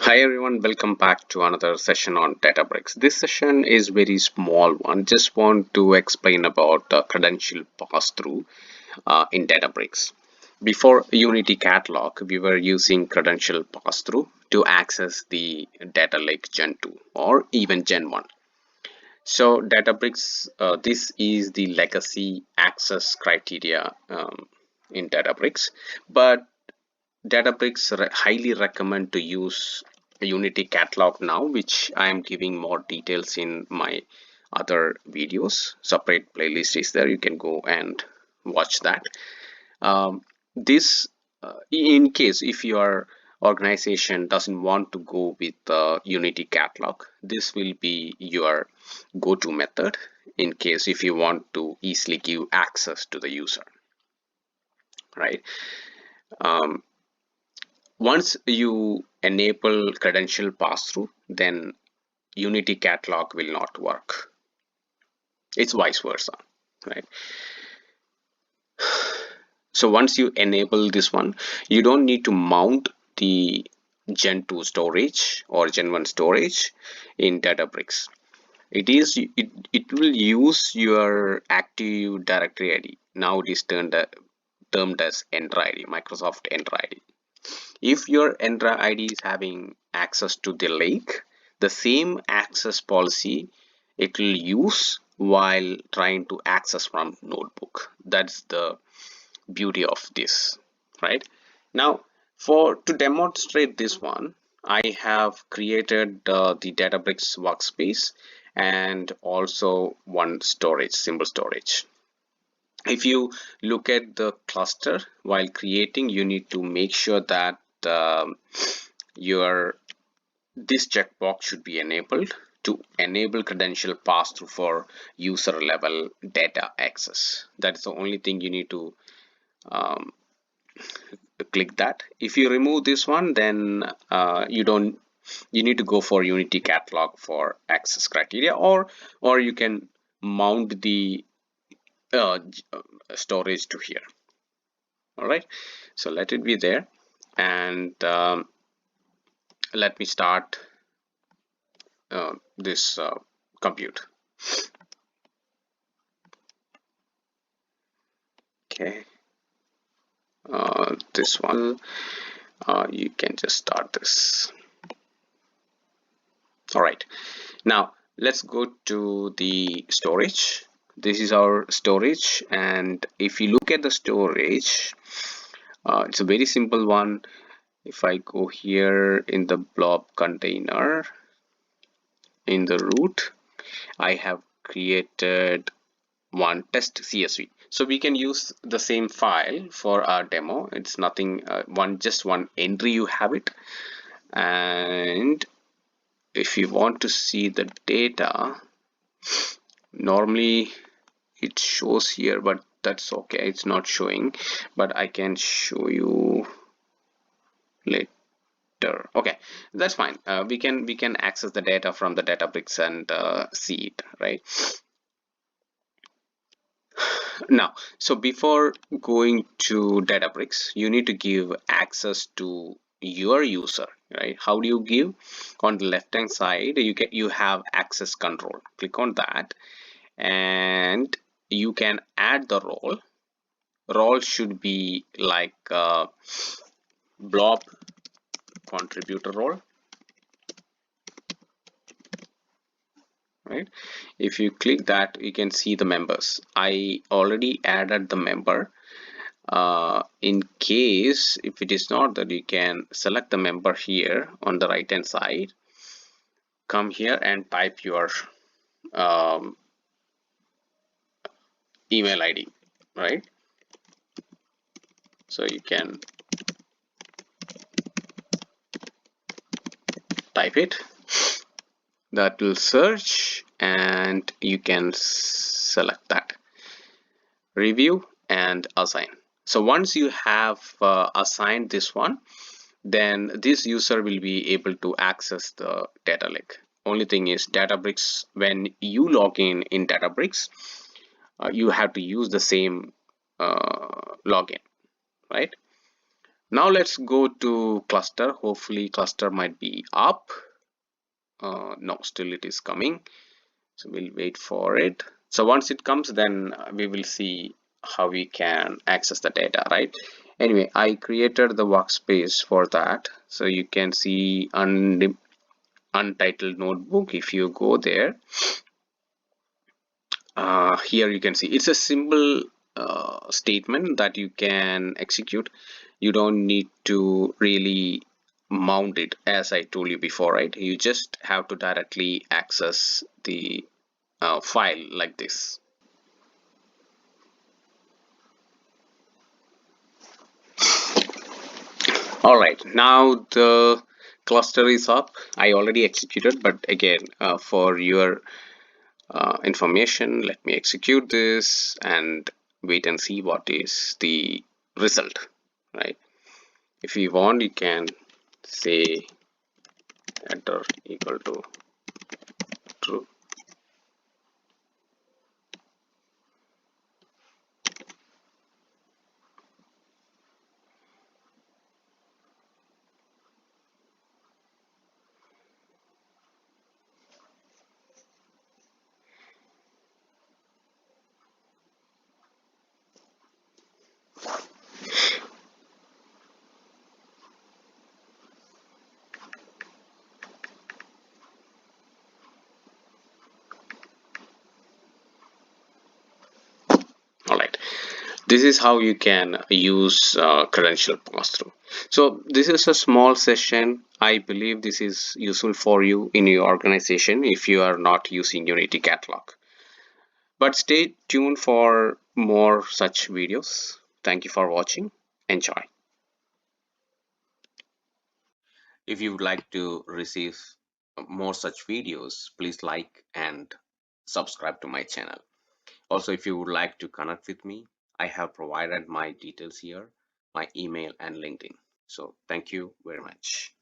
Hi everyone, welcome back to another session on Databricks. This session is very small one. Just want to explain about credential pass-through in Databricks. Before Unity Catalog, we were using credential pass-through to access the data lake Gen 2 or even Gen 1. So Databricks, this is the legacy access criteria in Databricks, but Databricks highly recommend to use Unity Catalog now, which I am giving more details in my other videos. Separate playlist is there. You can go and watch that. This, in case if your organization doesn't want to go with Unity Catalog, this will be your go-to method in case if you want to easily give access to the user, right? Once you enable credential pass-through, then Unity Catalog will not work. It's vice versa, right? So once you enable this one, you don't need to mount the Gen 2 storage or Gen 1 storage in Databricks. It will use your Active Directory ID. Now it is termed as Entra ID, Microsoft Entra ID. If your Entra ID is having access to the lake, the same access policy it will use while trying to access from notebook. That's the beauty of this, right? Now, to demonstrate this one, I have created the Databricks workspace and also one storage, simple storage. If you look at the cluster while creating, you need to make sure that this checkbox should be enabled to enable credential pass-through for user level data access. That's the only thing you need to click that. If you remove this one, then you need to go for Unity Catalog for access criteria, or you can mount the storage to here. All right, so let it be there, and let me start this compute. Okay, this one you can just start this. All right, now let's go to the storage. This is our storage, and if you look at the storage, it's a very simple one. If I go here in the blob container, in the root, I have created one test CSV. So we can use the same file for our demo. It's nothing, just one entry you have it. And if you want to see the data, normally it shows here, but that's okay. It's not showing, but I can show you later. Okay, that's fine. We can access the data from the Databricks and see it, right? Now, so before going to Databricks, you need to give access to your user, right? How do you give? On the left hand side, you have access control. Click on that, and you can add the role. Role should be like blob contributor role, right? If you click that, you can see the members. I already added the member. In case if it is not, that you can select the member here on the right hand side, come here and type your email ID, right? So you can type it, that will search, and you can select that, review and assign. So once you have assigned this one, then this user will be able to access the data lake. Only thing is, Databricks, when you log in Databricks, you have to use the same login, right? Now let's go to cluster. Hopefully cluster might be up. No, still it is coming. So we'll wait for it. So once it comes, then we will see how we can access the data, right? Anyway, I created the workspace for that. So you can see untitled notebook. If you go there, here you can see it's a simple statement that you can execute. You don't need to really mount it, as I told you before, right? You just have to directly access the file like this. All right, now the cluster is up. I already executed, but again, for your information, let me execute this and wait and see what is the result, right? If you want, you can say enter equal to true. All right, this is how you can use credential pass-through. So this is a small session. I believe this is useful for you in your organization if you are not using Unity Catalog. But stay tuned for more such videos. Thank you for watching. Enjoy. If you would like to receive more such videos, please like and subscribe to my channel. Also, if you would like to connect with me, I have provided my details here, my email and LinkedIn. So thank you very much.